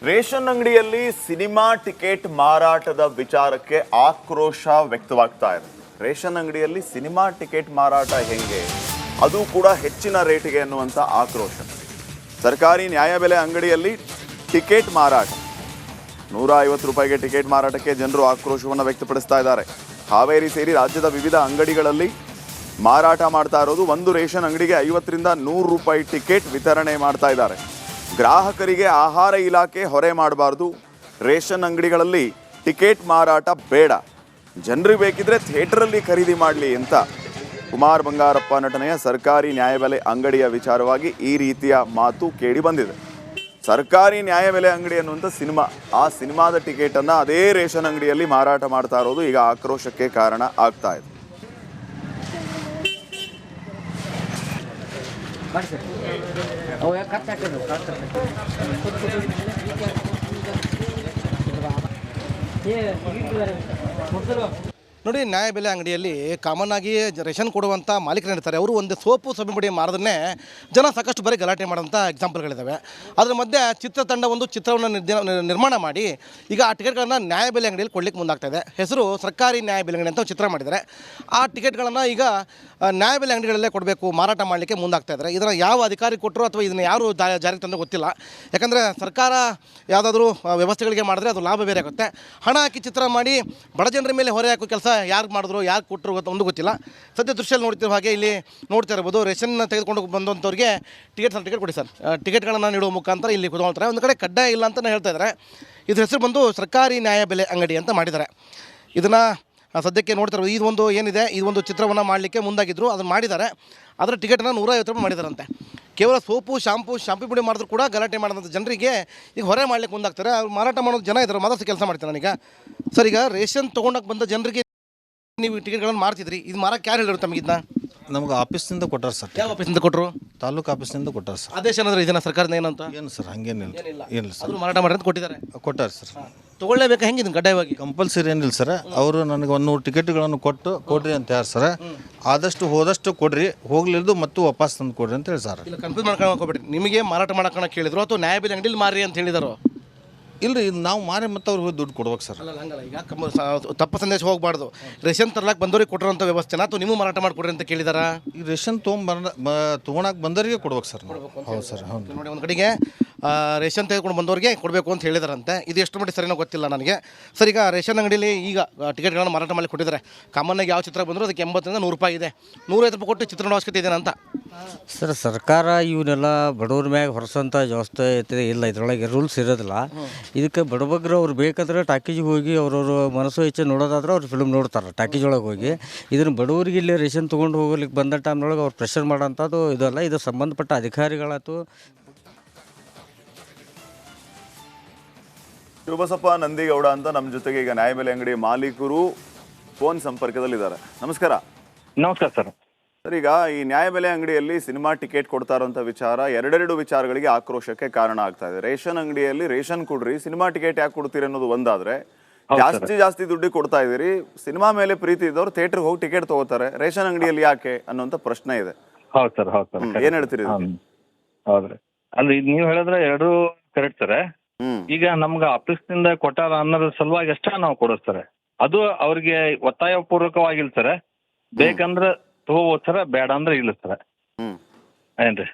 Ration ಅಂಗಡಿಯಲ್ಲಿ cinema ticket ಮಾರಾಟದ ವಿಚಾರಕ್ಕೆ ಆಕ್ರೋಶ ವ್ಯಕ್ತವಾಗ್ತಾ ಇದೆ. ರೇಷನ್ ಅಂಗಡಿಯಲ್ಲಿ ಸಿನಿಮಾ ಟಿಕೆಟ್ ಮಾರಾಟ ಹೆಂಗೆ, ಅದು ಕೂಡ ಹೆಚ್ಚಿನ ರೇಟಿಗೆ ಅನ್ನುವಂಥ ಆಕ್ರೋಶ. ಸರ್ಕಾರಿ ನ್ಯಾಯಬೆಲೆ ಅಂಗಡಿಯಲ್ಲಿ ಟಿಕೆಟ್ ಮಾರಾಟ 150 ರೂಪಾಯಿಗೆ ಟಿಕೆಟ್ ಮಾರಾಟಕ್ಕೆ ಜನರು ಆಕ್ರೋಶವನ್ನು ವ್ಯಕ್ತಪಡಿಸ್ತಾ ಇದ್ದಾರೆ. ಹಾವೇರಿ ಸೇರಿ ರಾಜ್ಯದ ವಿವಿಧ ಅಂಗಡಿಗಳಲ್ಲಿ ಮಾರಾಟ ಮಾಡ್ತಾ ಇರೋದು. ಒಂದು ರೇಷನ್ ಅಂಗಡಿಗೆ 50 ರಿಂದ 100 ರೂಪಾಯಿ ಟಿಕೆಟ್ ವಿತರಣೆ ಮಾಡ್ತಾ ಇದ್ದಾರೆ. ಗ್ರಾಹಕರಿಗೆ ಆಹಾರ ಇಲಾಖೆ ಹೊರೆ ಮಾಡಬಾರ್ದು, ರೇಷನ್ ಅಂಗಡಿಗಳಲ್ಲಿ ಟಿಕೆಟ್ ಮಾರಾಟ ಬೇಡ, ಜನರಿಗೆ ಬೇಕಿದ್ರೆ ಥಿಯೇಟರಲ್ಲಿ ಖರೀದಿ ಮಾಡಲಿ ಅಂತ ಕುಮಾರ್ ಬಂಗಾರಪ್ಪ ನಟನೆಯ ಸರ್ಕಾರಿ ನ್ಯಾಯಬೆಲೆ ಅಂಗಡಿಯ ವಿಚಾರವಾಗಿ ಈ ರೀತಿಯ ಮಾತು ಕೇಳಿ ಬಂದಿದೆ. ಸರ್ಕಾರಿ ನ್ಯಾಯಬೆಲೆ ಅಂಗಡಿ ಅನ್ನುವಂಥ ಸಿನಿಮಾ, ಆ ಸಿನಿಮಾದ ಟಿಕೆಟನ್ನು ಅದೇ ರೇಷನ್ ಅಂಗಡಿಯಲ್ಲಿ ಮಾರಾಟ ಮಾಡ್ತಾ ಇರೋದು ಈಗ ಆಕ್ರೋಶಕ್ಕೆ ಕಾರಣ ಆಗ್ತಾ ಇದೆ. ನೋಡಿ, ನ್ಯಾಯಬೆಲೆ ಅಂಗಡಿಯಲ್ಲಿ ಕಾಮನ್ ಆಗಿ ರೇಷನ್ ಕೊಡುವಂಥ ಮಾಲೀಕರು ಇರ್ತಾರೆ. ಅವರು ಒಂದು ಸೋಪು ಸೊಪ್ಪಿನ ಮಾರದನ್ನೇ ಜನ ಸಾಕಷ್ಟು ಬರೀ ಗಲಾಟೆ ಮಾಡೋಂಥ ಎಕ್ಸಾಂಪಲ್ಗಳಿದ್ದಾವೆ. ಅದರ ಮಧ್ಯೆ ಚಿತ್ರತಂಡ ಒಂದು ಚಿತ್ರವನ್ನು ನಿರ್ಮಾಣ ಮಾಡಿ ಈಗ ಆ ಟಿಕೆಟ್ಗಳನ್ನು ನ್ಯಾಯಬೆಲೆ ಅಂಗಡಿಯಲ್ಲಿ ಕೊಡ್ಲಿಕ್ಕೆ ಮುಂದಾಗ್ತಾ ಇದೆ. ಹೆಸರು ಸರ್ಕಾರಿ ನ್ಯಾಯಬೆಲೆ ಅಂಗಡಿ ಅಂತ ಚಿತ್ರ ಮಾಡಿದ್ದಾರೆ. ಆ ಟಿಕೆಟ್ಗಳನ್ನು ಈಗ ನ್ಯಾಯಬೆಲೆ ಅಂಗಡಿಗಳಲ್ಲೇ ಕೊಡಬೇಕು, ಮಾರಾಟ ಮಾಡಲಿಕ್ಕೆ ಮುಂದಾಗ್ತಾ ಇದ್ದಾರೆ. ಇದನ್ನು ಯಾವ ಅಧಿಕಾರಿ ಕೊಟ್ಟರು ಅಥವಾ ಇದನ್ನು ಯಾರು ಜಾರಿಗೆ ತಂದು ಗೊತ್ತಿಲ್ಲ. ಯಾಕಂದರೆ ಸರ್ಕಾರ ಯಾವುದಾದ್ರೂ ವ್ಯವಸ್ಥೆಗಳಿಗೆ ಮಾಡಿದ್ರೆ ಅದು ಲಾಭ ಬೇರೆ ಆಗುತ್ತೆ. ಹಣ ಹಾಕಿ ಚಿತ್ರ ಮಾಡಿ ಬಡ ಜನರ ಮೇಲೆ ಹೊರೆ ಹಾಕೋ ಕೆಲಸ ಯಾರು ಮಾಡಿದ್ರು, ಯಾರು ಕೊಟ್ಟರು ಒಂದು ಗೊತ್ತಿಲ್ಲ. ಸದ್ಯ ದೃಶ್ಯದಲ್ಲಿ ನೋಡ್ತಿರೋ ಹಾಗೆ ಇಲ್ಲಿ ನೋಡ್ತಾ ಇರ್ಬೋದು, ರೇಷನ್ ತೆಗೆದುಕೊಂಡು ಬಂದಂಥವ್ರಿಗೆ ಟಿಕೆಟ್ ಕೊಡಿ ಸರ್, ಟಿಕೆಟ್ಗಳನ್ನು ನೀಡುವ ಮುಖಾಂತರ ಇಲ್ಲಿ ಕುತ್ಕೊಳ್ತಾರೆ. ಒಂದು ಕಡೆ ಕಡ್ಡಾಯ ಇಲ್ಲ ಅಂತ ಹೇಳ್ತಾ ಇದ್ದಾರೆ. ಇದ್ರ ಹೆಸರು ಬಂದು ಸರ್ಕಾರಿ ನ್ಯಾಯಬೆಲೆ ಅಂಗಡಿ ಅಂತ ಮಾಡಿದ್ದಾರೆ. ಇದನ್ನು ಸದ್ಯಕ್ಕೆ ನೋಡ್ತಾರೆ. ಇದು ಒಂದು ಏನಿದೆ, ಈ ಒಂದು ಚಿತ್ರವನ್ನು ಮಾಡಲಿಕ್ಕೆ ಮುಂದಾಗಿದ್ದರು, ಅದನ್ನು ಮಾಡಿದ್ದಾರೆ. ಅದರ ಟಿಕೆಟನ್ನು 150 ರೂಪಾಯಿ ಮಾಡಿದಾರಂತೆ. ಕೇವಲ ಸೋಪು ಶಾಂಪು ಪುಡಿ ಮಾಡಿದ್ರು ಕೂಡ ಗಲಾಟೆ ಮಾಡೋಂಥ ಜನರಿಗೆ ಈಗ ಹೊರೆ ಮಾಡಲಿಕ್ಕೆ ಮುಂದಾಗ್ತಾರೆ. ಅವ್ರು ಮಾರಾಟ ಮಾಡೋದು ಜನ ಇದ್ದಾರೆ, ಮಾತ್ರ ಕೆಲಸ ಮಾಡ್ತಾರೆ. ನಾನೀಗ ಸರ್, ಈಗ ರೇಷನ್ ತೊಗೊಂಡೋಗಿ ಬಂದ ಜನರಿಗೆ ನೀವು ಟಿಕೆಟ್ಗಳನ್ನು ಮಾರ್ತಿದ್ರಿ, ಇದು ಮಾರಕ್ಕೆ ಯಾರು ಹೇಳಿದ್ರು ತಮಗೆ? ಇದನ್ನ ನಮ್ಗೆ ಆಫೀಸ್ನಿಂದ ಕೊಟ್ಟಾರ ಸರ್. ಯಾವ ಆಫೀಸಿಂದ ಕೊಟ್ಟರು? ತಾಲೂಕು ಆಫೀಸ್ನಿಂದ ಕೊಟ್ಟಾರ ಸರ್. ಆದೇಶ ಏನಾದರೂ ಇದನ್ನ ಸರ್ಕಾರದ ಏನಂತ? ಏನು ಸರ್, ಹಂಗೇನಿಲ್ಲ. ಏನಿಲ್ಲ ಸರ್, ಅವರು ಮಾರಾಟ ಮಾಡಿ ಅಂತ ಕೊಟ್ಟಿದ್ದಾರೆ. ಕೊಟ್ಟಾರ ಸರ್. ತೊಗೊಳ್ಳೇಬೇಕಾ ಹೆಂಗೆ ಇದನ್ನು ಕಡ್ಡಾಯವಾಗಿ? ಕಂಪಲ್ಸರಿ ಏನಿಲ್ಲ ಸರ್. ಅವರು ನನಗೆ 100 ಟಿಕೆಟ್ಗಳನ್ನು ಕೊಡ್ರಿ ಅಂತ ಯಾರು ಸರ್. ಆದಷ್ಟು ಹೋದಷ್ಟು ಕೊಡ್ರಿ, ಹೋಗ್ಲಿದ್ದು ಮತ್ತು ವಾಪಸ್ ತಂದು ಕೊಡ್ರಿ ಅಂತ ಹೇಳಿ ಸರ್. ಇಲ್ಲ, ಕನ್ಫ್ಯೂಸ್ ಮಾಡ್ಕೊಂಡು ಹೋಗ್ಬೇಡಿ. ನಿಮಗೆ ಮಾರಾಟ ಮಾಡೋಕೆ ಕೇಳಿದ್ರು ಅಥವಾ ನ್ಯಾಯಬೆಲೆ ಅಂಗಡಿಲಿ ಮಾರಿ ಅಂತ ಹೇಳಿದಾರೋ? ಇಲ್ಲರಿ, ನಾವು ಮಾರಿ ಮತ್ತು ಅವ್ರಿಗೆ ದುಡ್ಡು ಕೊಡ್ಬೇಕು ಸರ್. ಹಂಗಲ್ಲ, ಈಗ ತಪ್ಪ ಸಂದೇಶ ಹೋಗಬಾರ್ದು. ರೇಷನ್ ತರ್ಲಾಕ್ ಬಂದವ್ರಿಗೆ ಕೊಟ್ಟಿರೋಂಥ ವ್ಯವಸ್ಥೆನ ಅಥವಾ ನೀವು ಮಾರಾಟ ಮಾಡಿಕೊಡ್ರಿ ಅಂತ ಕೇಳಿದಾರ? ಈ ರೇಷನ್ ತೊಗೊಳಕ್ಕೆ ಬಂದವರಿಗೆ ಕೊಡ್ಬೇಕು ಸರ್. ಹೌದು ಸರ್, ಹೌದು. ನೋಡಿ, ಒಂದು ಕಡೆಗೆ ರೇಷನ್ ತೆಗೆದುಕೊಂಡು ಬಂದವ್ರಿಗೆ ಕೊಡಬೇಕು ಅಂತ ಹೇಳಿದಾರಂತೆ. ಇದು ಎಷ್ಟು ಮಟ್ಟಿಗೆ ಸರಿನೋ ಗೊತ್ತಿಲ್ಲ ನನಗೆ. ಸರ್, ಈಗ ರೇಷನ್ ಅಂಗಡಿಯಲ್ಲಿ ಈಗ ಟಿಕೆಟ್ಗಳನ್ನು ಮಾರಾಟ ಮಾಡಿ ಕೊಟ್ಟಿದ್ದಾರೆ. ಕಾಮನ್ನಾಗಿ ಯಾವ ಚಿತ್ರ ಬಂದರೂ ಅದಕ್ಕೆ 80 ರಿಂದ 100 ರೂಪಾಯಿ ಇದೆ. 150 ರೂಪಾಯಿ ಕೊಟ್ಟು ಚಿತ್ರದ ಅವಶ್ಯಕತೆ ಇದೆ ಅಂತ ಸರ್. ಸರ್ಕಾರ ಇವನ್ನೆಲ್ಲ ಬಡವ್ರ ಮ್ಯಾಗ ಹೊರಸೋಂಥ ವ್ಯವಸ್ಥೆ ಇಲ್ಲ, ಇದರೊಳಗೆ ರೂಲ್ಸ್ ಇರೋದಿಲ್ಲ. ಇದಕ್ಕೆ ಬಡಬಗ್ರು ಅವ್ರು ಬೇಕಾದ್ರೆ ಟಾಕೀಜಿಗೆ ಹೋಗಿ ಅವ್ರವ್ರ ಮನಸ್ಸು ಇಚ್ಛೆ ನೋಡೋದಾದ್ರೆ ಅವ್ರು ಫಿಲ್ಮ್ ನೋಡ್ತಾರೆ ಟಾಕೀಜ್ ಒಳಗೆ ಹೋಗಿ. ಇದನ್ನು ಬಡವರಿಗೆ ಇಲ್ಲಿ ರೇಷನ್ ತೊಗೊಂಡು ಹೋಗ್ಲಿಕ್ಕೆ ಬಂದ ಟೈಮ್ನೊಳಗೆ ಅವ್ರು ಪ್ರೆಷರ್ ಮಾಡೋಂಥದ್ದು ಇದಲ್ಲ. ಇದು ಸಂಬಂಧಪಟ್ಟ ಅಧಿಕಾರಿಗಳಾಯ್ತು. ಶಿವಬಸಪ್ಪ ನಂದಿಗೌಡ ಅಂತ ನಮ್ಮ ಜೊತೆಗೆ ಈಗ ನ್ಯಾಯಬೆಲೆ ಅಂಗಡಿ ಮಾಲೀಕರು ಫೋನ್ ಸಂಪರ್ಕದಲ್ಲಿದ್ದಾರೆ. ನಮಸ್ಕಾರ. ನಮಸ್ಕಾರ ಸರ್. ಸರ್, ಈಗ ಈ ನ್ಯಾಯಬೆಲೆ ಅಂಗಡಿಯಲ್ಲಿ ಸಿನಿಮಾ ಟಿಕೆಟ್ ಕೊಡ್ತಾ ಇರೋಂಥ ವಿಚಾರ ಎರಡೆರಡು ವಿಚಾರಗಳಿಗೆ ಆಕ್ರೋಶಕ್ಕೆ ಕಾರಣ ಆಗ್ತಾ ಇದೆ. ರೇಷನ್ ಅಂಗಡಿಯಲ್ಲಿ ರೇಷನ್ ಕೊಡ್ರಿ, ಸಿನಿಮಾ ಟಿಕೆಟ್ ಯಾಕೆ ಕೊಡ್ತೀರಿ ಅನ್ನೋದು ಒಂದಾದ್ರೆ, ಜಾಸ್ತಿ ದುಡ್ಡಿಗೆ ಕೊಡ್ತಾ ಇದೀರಿ, ಸಿನಿಮಾ ಮೇಲೆ ಪ್ರೀತಿ ಇದ್ದವ್ರು ಥಿಯೇಟರ್ಗೆ ಹೋಗಿ ಟಿಕೆಟ್ ತಗೋತಾರೆ, ರೇಷನ್ ಅಂಗಡಿಯಲ್ಲಿ ಯಾಕೆ ಅನ್ನೋಂಥ ಪ್ರಶ್ನೆ ಇದೆ. ಹೌದು ಸರ್, ಹೌದು ಸರ್. ಏನ್ ಹೇಳ್ತೀರಿ? ಹೌದ್ರಿ, ಅಲ್ಲ ಈಗ ನೀವು ಹೇಳಿದ್ರೆ ಎರಡು ಕರೆಕ್ಟ್ ಸರ್. ಈಗ ನಮ್ಗೆ ಆಫೀಸ್ನಿಂದ ಕೊಟ್ಟಾರ ಅನ್ನೋದ್ರ ಸಲುವಾಗಿ ಅಷ್ಟೇ ನಾವು ಕೊಡಿಸ್ತಾರೆ. ಅದು ಅವ್ರಿಗೆ ಒತ್ತಾಯ ಪೂರ್ವಕವಾಗಿಲ್ಲ ಸರ್. ಬೇಕಂದ್ರೆ ತಗೋಬೋದು ಸರ, ಬೇಡ ಅಂದ್ರೆ ಇಲ್ಲ ಸರ. ಏನ್ರಿ,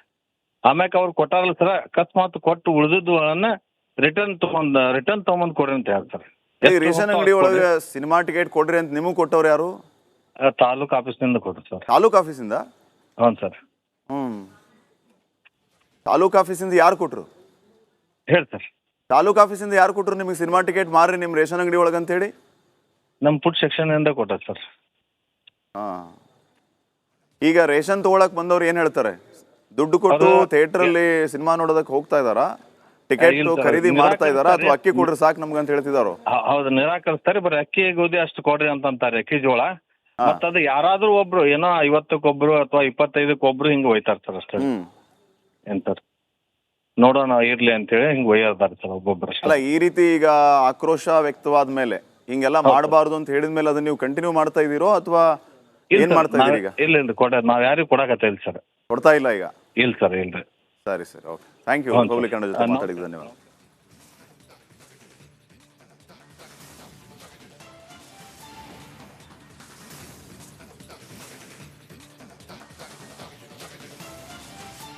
ಆಮ್ಯಾಕ ಅವ್ರು ಕೊಟ್ಟಾರಲ್ಲ ಸರ, ಅಕಸ್ಮಾತ್ ಕೊಟ್ಟು ಉಳಿದಿದ್ದನ್ನ ರಿಟರ್ನ್ ತಗೊಂಡ್ ಕೊಡ್ರಿ ಅಂತ ಹೇಳಿ ಸರ್. ರೇಷನ್ ಅಂಗಡಿ ಒಳಗೆ ಸಿನಿಮಾ ಟಿಕೆಟ್ ಕೊಡ್ರಿ ಅಂತ ನಿಮಗೆ ಕೊಟ್ಟವ್ರು ಯಾರು? ತಾಲೂಕು ಆಫೀಸ್ನಿಂದ ಕೊಡ್ರಿ ಸರ್. ತಾಲೂಕು ಆಫೀಸಿಂದ? ಹೌದು ಸರ್. ತಾಲೂಕು ಆಫೀಸಿಂದ ಯಾರು ಕೊಟ್ರು ಹೇಳಿ ಸರ್? ತಾಲೂಕು ಆಫೀಸಿಂದ ಯಾರು ಕೊಟ್ರು ನಿಮಗೆ ಸಿನಿಮಾ ಟಿಕೆಟ್ ಮಾರ್ರಿ ನಿಮ್ಮ ರೇಷನ್ ಅಂಗಡಿ ಒಳಗೆ ಅಂತ ಹೇಳಿ? ನಮ್ಮ ಫುಡ್ ಸೆಕ್ಷನ್ ಇಂದ ಕೊಟ್ಟ ಸರ್. ಈಗ ರೇಷನ್ ತಗೊಳಕ್ ಬಂದವ್ರು ಏನ್ ಹೇಳ್ತಾರೆ? ದುಡ್ಡು ಕೊಟ್ಟು ಥಿಯೇಟರ್ ಅಲ್ಲಿ ಸಿನಿಮಾ ನೋಡೋದಕ್ಕೆ ಹೋಗ್ತಾ ಇದಾರಾ, ಟಿಕೆಟ್ ಖರೀದಿ ಮಾಡ್ತಾ ಇದಾರಾ, ಅಥವಾ ಅಕ್ಕಿ ಕೊಡ್ರಿ ಸಾಕು ನಮ್ಗೆ ಅಂತ ಹೇಳ್ತಿದಾರೋ? ಹೌದು, ನಿರಾಕರಿಸ್ತಾರೆ. ಬರೀ ಅಕ್ಕಿ ಗೋಧಿ ಅಷ್ಟು ಕೊಡ್ರಿ ಅಂತಾರೆ, ಅಕ್ಕಿ ಜೋಳ. ಮತ್ತ ಅದು ಯಾರಾದ್ರೂ ಒಬ್ರು ಏನೋ 50ಕ್ಕೊಬ್ರು ಅಥವಾ 25ಕ್ಕೊಬ್ರು ಹಿಂಗ್ ಒಯ್ತಾರ ಸರ್ ಅಷ್ಟೇ. ಎಂತ ನೋಡೋಣ ಇರ್ಲಿ ಅಂತೇಳಿ ಹಿಂಗ್ ಒಯ್ಯದಾರ ಸರ್ ಒಬ್ಬೊಬ್ರು. ಅಲ್ಲ, ಈ ರೀತಿ ಈಗ ಆಕ್ರೋಶ ವ್ಯಕ್ತವಾದ ಮೇಲೆ, ಹಿಂಗೆಲ್ಲ ಮಾಡಬಾರ್ದು ಅಂತ ಹೇಳಿದ್ಮೇಲೆ ಅದನ್ನ ನೀವು ಕಂಟಿನ್ಯೂ ಮಾಡ್ತಾ ಇದೀರೋ ಅಥವಾ ಏನ್ ಮಾಡ್ತಾ ಇದೀರಿ ಈಗ? ಇಲ್ಲ, ನಾವ್ ಯಾರಿಗೂ ಕೊಡಕತ್ತ ಇಲ್ಲ ಸರ್. ಕೊಡ್ತಾ ಇಲ್ಲ ಈಗ? ಇಲ್ಲ ಸರ್, ಇಲ್ರಿ. ಸರಿ sir, okay, thank you. Public Kannada ಜೊತೆ ಮಾತಾಡಿದ ಧನ್ಯವಾದ.